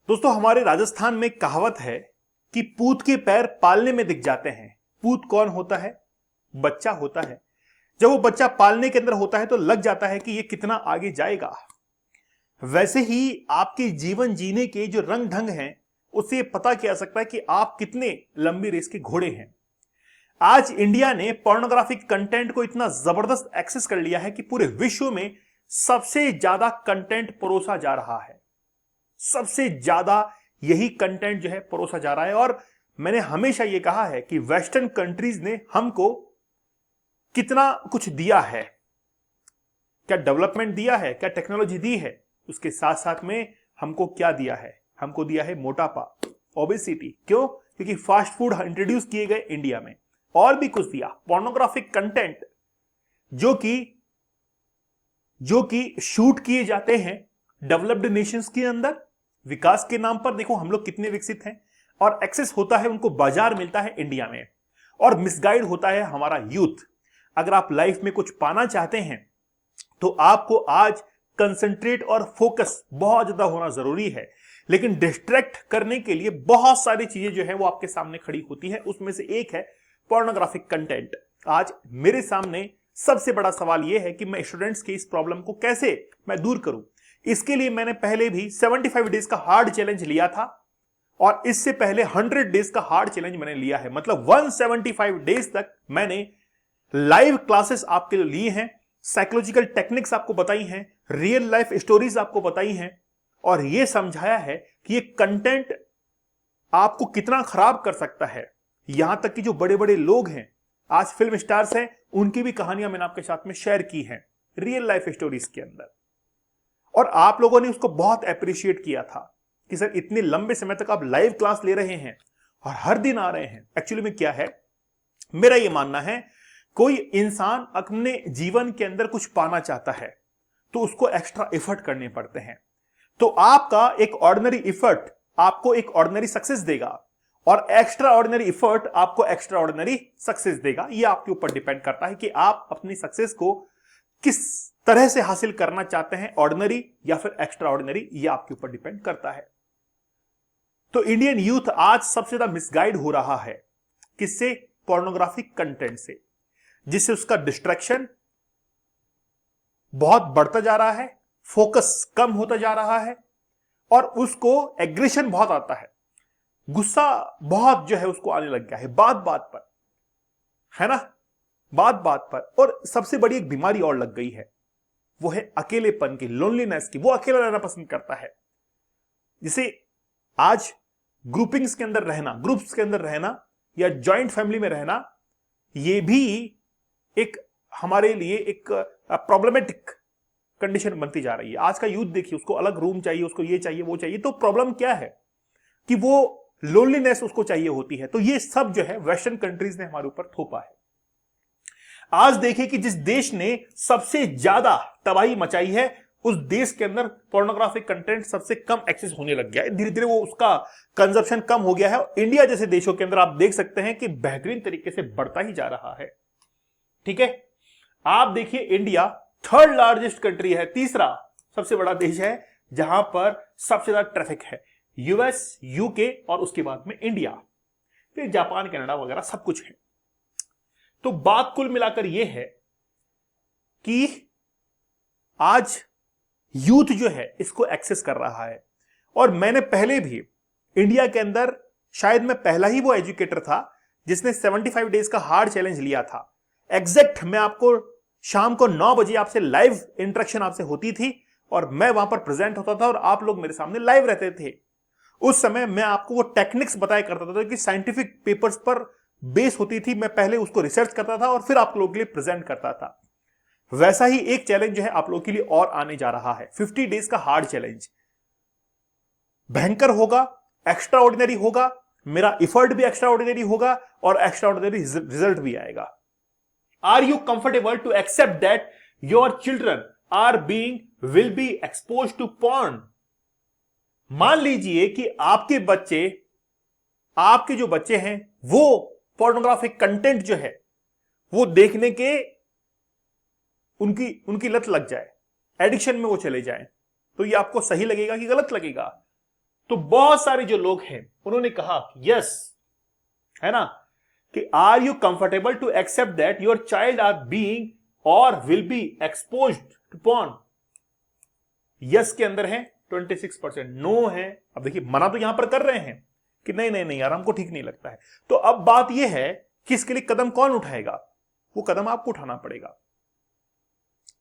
दोस्तों, हमारे राजस्थान में कहावत है कि पूत के पैर पालने में दिख जाते हैं। पूत कौन होता है? बच्चा होता है। जब वो बच्चा पालने के अंदर होता है तो लग जाता है कि ये कितना आगे जाएगा। वैसे ही आपके जीवन जीने के जो रंग ढंग हैं, उससे ये पता किया जा सकता है कि आप कितने लंबी रेस के घोड़े हैं। आज इंडिया ने पोर्नोग्राफिक कंटेंट को इतना जबरदस्त एक्सेस कर लिया है कि पूरे विश्व में सबसे ज्यादा कंटेंट परोसा जा रहा है। सबसे ज्यादा यही कंटेंट जो है परोसा जा रहा है। और मैंने हमेशा यह कहा है कि वेस्टर्न कंट्रीज ने हमको कितना कुछ दिया है, क्या डेवलपमेंट दिया है, क्या टेक्नोलॉजी दी है, उसके साथ साथ में हमको क्या दिया है? हमको दिया है मोटापा, ओबेसिटी। क्यों? क्योंकि फास्ट फूड इंट्रोड्यूस किए गए इंडिया में। और भी कुछ दिया, पोर्नोग्राफिक कंटेंट जो कि शूट किए जाते हैं डेवलप्ड नेशंस के अंदर। विकास के नाम पर देखो हम लोग कितने विकसित हैं, और एक्सेस होता है, उनको बाजार मिलता है इंडिया में, और मिसगाइड होता है हमारा यूथ। अगर आप लाइफ में कुछ पाना चाहते हैं तो आपको आज कंसंट्रेट और फोकस बहुत ज्यादा होना जरूरी है। लेकिन डिस्ट्रैक्ट करने के लिए बहुत सारी चीजें जो है वो आपके सामने खड़ी होती है। उसमें से एक है पोर्नोग्राफिक कंटेंट। आज मेरे सामने सबसे बड़ा सवाल यह है कि मैं स्टूडेंट्स की इस प्रॉब्लम को कैसे मैं दूर करूं। इसके लिए मैंने पहले भी 75 डेज का हार्ड चैलेंज लिया था, और इससे पहले 100 डेज का हार्ड चैलेंज मैंने लिया है। मतलब 175 डेज तक मैंने लाइव क्लासेस आपके लिए ली हैं, साइकोलॉजिकल टेक्निक्स आपको बताई हैं, रियल लाइफ स्टोरीज आपको बताई हैं, और यह समझाया है कि ये कंटेंट आपको कितना खराब कर सकता है। यहां तक कि जो बड़े बड़े लोग हैं, आज फिल्म स्टार्स हैं, उनकी भी कहानियां मैंने आपके साथ में शेयर की हैं रियल लाइफ स्टोरीज के अंदर। और आप लोगों ने उसको बहुत अप्रिशिएट किया था कि सर इतने लंबे समय तक आप लाइव क्लास ले रहे हैं और हर दिन आ रहे हैं। एक्चुअली में क्या है, मेरा यह मानना है, कोई इंसान अपने जीवन के अंदर कुछ पाना चाहता है तो उसको एक्स्ट्रा एफर्ट करने पड़ते हैं। तो आपका एक ऑर्डिनरी एफर्ट आपको एक ऑर्डिनरी सक्सेस देगा, और एक्स्ट्रा ऑर्डिनरी एफर्ट आपको एक्स्ट्रा ऑर्डिनरी सक्सेस देगा। यह आपके ऊपर डिपेंड करता है कि आप अपनी सक्सेस को किस तरह से हासिल करना चाहते हैं, ऑर्डिनरी या फिर एक्स्ट्रा ऑर्डिनरी, यह आपके ऊपर डिपेंड करता है। तो इंडियन यूथ आज सबसे ज्यादा मिसगाइड हो रहा है। किससे? पोर्नोग्राफिक कंटेंट से, जिससे उसका डिस्ट्रैक्शन बहुत बढ़ता जा रहा है, फोकस कम होता जा रहा है, और उसको एग्रेशन बहुत आता है, गुस्सा बहुत जो है उसको आने लग गया है बात बात पर, है ना, बात बात पर। और सबसे बड़ी एक बीमारी और लग गई है, वो है अकेलेपन की, लोनलीनेस की। वो अकेला रहना पसंद करता है। जिसे आज ग्रुपिंग्स के अंदर रहना, ग्रुप्स के अंदर रहना, या जॉइंट फैमिली में रहना, ये भी एक हमारे लिए एक प्रॉब्लमेटिक कंडीशन बनती जा रही है। आज का यूथ देखिए, उसको अलग रूम चाहिए, उसको ये चाहिए, वो चाहिए। तो प्रॉब्लम क्या है कि वो लोनलीनेस उसको चाहिए होती है। तो ये सब जो है वेस्टर्न कंट्रीज ने हमारे ऊपर थोपा है। आज देखिए कि जिस देश ने सबसे ज्यादा तबाही मचाई है, उस देश के अंदर पोर्नोग्राफिक कंटेंट सबसे कम एक्सेस होने लग गया है। धीरे धीरे वो उसका कंजप्शन कम हो गया है। इंडिया जैसे देशों के अंदर आप देख सकते हैं कि बेहतरीन तरीके से बढ़ता ही जा रहा है। ठीक है, आप देखिए इंडिया 3rd लार्जेस्ट कंट्री है, तीसरा सबसे बड़ा देश है जहां पर सबसे ज्यादा ट्रैफिक है। यूएस, यूके, और उसके बाद में इंडिया, फिर जापान, कनाडा वगैरह सब कुछ है। तो बात कुल मिलाकर यह है कि आज यूथ जो है इसको एक्सेस कर रहा है। और मैंने पहले भी इंडिया के अंदर, शायद मैं पहला ही वो एजुकेटर था जिसने 75 डेज का हार्ड चैलेंज लिया था। एग्जैक्ट मैं आपको शाम को 9 बजे आपसे लाइव इंटरेक्शन आपसे होती थी, और मैं वहां पर प्रेजेंट होता था, और आप लोग मेरे सामने लाइव रहते थे। उस समय मैं आपको वो टेक्निक्स बताया करता था कि साइंटिफिक पेपर्स पर बेस होती थी। मैं पहले उसको रिसर्च करता था और फिर आप लोगों के लिए प्रेजेंट करता था। वैसा ही एक चैलेंज जो है आप लोगों के लिए और आने जा रहा है, 50 डेज का हार्ड चैलेंज। भयंकर होगा, एक्स्ट्रा ऑर्डिनरी होगा, मेरा एफर्ट भी एक्स्ट्रा ऑर्डिनरी होगा, और एक्स्ट्रा ऑर्डिनरी रिजल्ट भी आएगा। Are you comfortable to accept that your children will be expose to porn? मान लीजिए कि आपके जो बच्चे हैं वो पोर्नोग्राफिक कंटेंट जो है वो देखने के उनकी लत लग जाए, एडिक्शन में वो चले जाएं, तो ये आपको सही लगेगा कि गलत लगेगा? तो बहुत सारे जो लोग हैं उन्होंने कहा यस, है ना, कि are you comfortable to accept that your child are being और will be exposed to porn? Yes के अंदर है 26%, नो है, अब देखिए मना तो यहां पर कर रहे हैं कि नहीं नहीं नहीं यार हमको ठीक नहीं लगता है। तो अब बात यह है कि इसके लिए कदम कौन उठाएगा? वो कदम आपको उठाना पड़ेगा,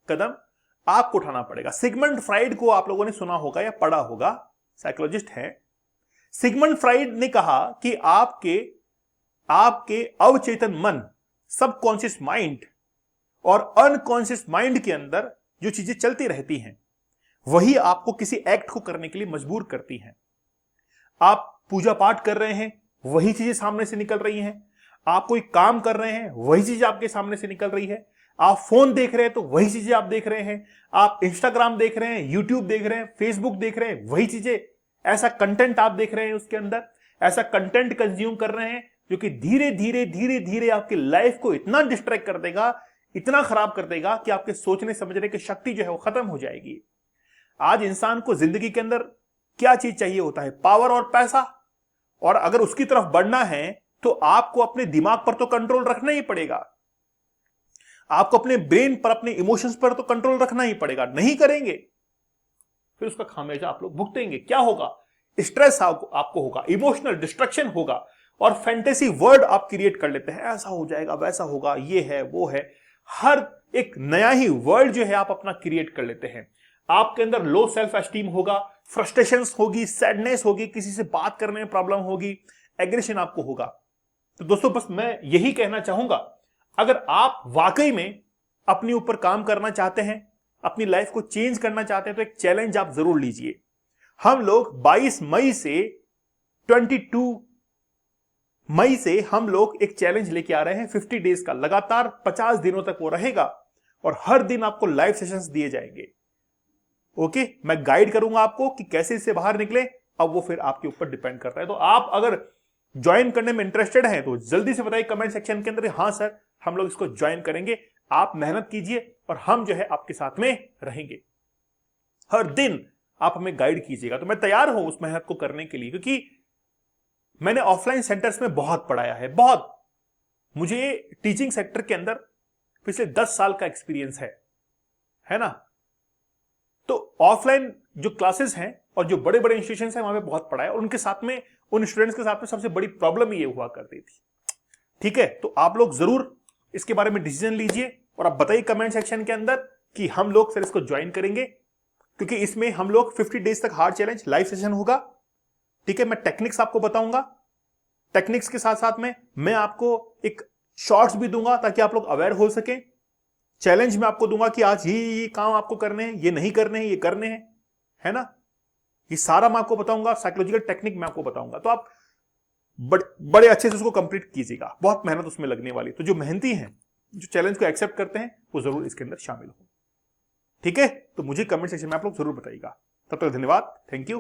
कदम आपको उठाना पड़ेगा। सिगमंड फ्राइड को आप लोगों ने सुना होगा या पढ़ा होगा, साइकोलॉजिस्ट हैं। सिगमंड फ्राइड ने कहा कि आपके अवचेतन मन, सबकॉन्शियस माइंड और अनकॉन्शियस माइंड के अंदर जो चीजें चलती रहती हैं वही आपको किसी एक्ट को करने के लिए मजबूर करती हैं। आप पूजा पाठ कर रहे हैं, वही चीजें सामने से निकल रही हैं। आप कोई काम कर रहे हैं, वही चीजें आपके सामने से निकल रही है। आप फोन देख रहे हैं तो वही चीजें आप देख रहे हैं। आप इंस्टाग्राम देख रहे हैं, यूट्यूब देख रहे हैं, फेसबुक देख रहे हैं, वही चीजें, ऐसा कंटेंट आप देख रहे हैं, उसके अंदर ऐसा कंटेंट कंज्यूम कर रहे हैं जो कि धीरे धीरे धीरे धीरे आपकी लाइफ को इतना डिस्ट्रैक्ट कर देगा, इतना खराब कर देगा कि आपके सोचने समझने की शक्ति जो है वो खत्म हो जाएगी। आज इंसान को जिंदगी के अंदर क्या चीज चाहिए होता है? पावर और पैसा। और अगर उसकी तरफ बढ़ना है तो आपको अपने दिमाग पर तो कंट्रोल रखना ही पड़ेगा, आपको अपने ब्रेन पर, अपने इमोशंस पर तो कंट्रोल रखना ही पड़ेगा। नहीं करेंगे फिर उसका खामियाजा आप लोग भुगतेंगे। क्या होगा? स्ट्रेस आपको होगा, इमोशनल डिस्ट्रक्शन होगा, और फैंटेसी वर्ड आप क्रिएट कर लेते हैं, ऐसा हो जाएगा, वैसा होगा, ये है, वो है, हर एक नया ही वर्ल्ड जो है आप अपना क्रिएट कर लेते हैं। आपके अंदर लो सेल्फ एस्टीम होगा, फ्रस्ट्रेशंस होगी, सैडनेस होगी, किसी से बात करने में प्रॉब्लम होगी, एग्रेशन आपको होगा। तो दोस्तों बस मैं यही कहना चाहूंगा, अगर आप वाकई में अपने ऊपर काम करना चाहते हैं, अपनी लाइफ को चेंज करना चाहते हैं, तो एक चैलेंज आप जरूर लीजिए। हम लोग 22 मई से 22 मई से हम लोग एक चैलेंज लेके आ रहे हैं 50 डेज का, लगातार 50 दिनों तक वो रहेगा और हर दिन आपको लाइव सेशंस दिए जाएंगे। ओके, मैं गाइड करूंगा आपको कि कैसे इससे बाहर निकले। अब वो फिर आपके ऊपर डिपेंड करता है। तो आप अगर ज्वाइन करने में इंटरेस्टेड हैं तो जल्दी से बताइए कमेंट सेक्शन के अंदर, हां सर हम लोग इसको ज्वाइन करेंगे। आप मेहनत कीजिए और हम जो है आपके साथ में रहेंगे। हर दिन आप हमें गाइड कीजिएगा। तो मैं तैयार हूं उस मेहनत को करने के लिए, क्योंकि मैंने ऑफलाइन सेंटर्स में बहुत पढ़ाया है, बहुत। मुझे टीचिंग सेक्टर के अंदर पिछले 10 साल का एक्सपीरियंस है ना। तो ऑफलाइन जो क्लासेस हैं और जो बड़े बड़े इंस्टीट्यूशंस हैं वहां पे बहुत पढ़ाया, और उनके साथ में, उन स्टूडेंट्स के साथ में सबसे बड़ी प्रॉब्लम ये हुआ करती थी। ठीक है, तो आप लोग जरूर इसके बारे में डिसीजन लीजिए और आप बताइए कमेंट सेक्शन के अंदर कि हम लोग फिर इसको ज्वाइन करेंगे, क्योंकि इसमें हम लोग 50 डेज तक हार्ड चैलेंज लाइव सेशन होगा। ठीक है, मैं टेक्निक्स आपको बताऊंगा, टेक्निक्स के साथ साथ में मैं आपको एक शॉर्ट्स भी दूंगा ताकि आप लोग अवेयर हो सकें। चैलेंज में आपको दूंगा कि आज ये काम आपको करने हैं, ये नहीं करने हैं, ये करने हैं, है ना। ये सारा मैं आपको बताऊंगा, साइकोलॉजिकल टेक्निक मैं आपको बताऊंगा। तो आप बड़े अच्छे से उसको कंप्लीट कीजिएगा, बहुत मेहनत उसमें लगने वाली। तो जो मेहनती हैं, जो चैलेंज को एक्सेप्ट करते हैं, वो जरूर इसके अंदर शामिल हो। ठीक है, तो मुझे कमेंट सेक्शन में आप लोग जरूर बताइएगा। तब तक धन्यवाद, थैंक यू।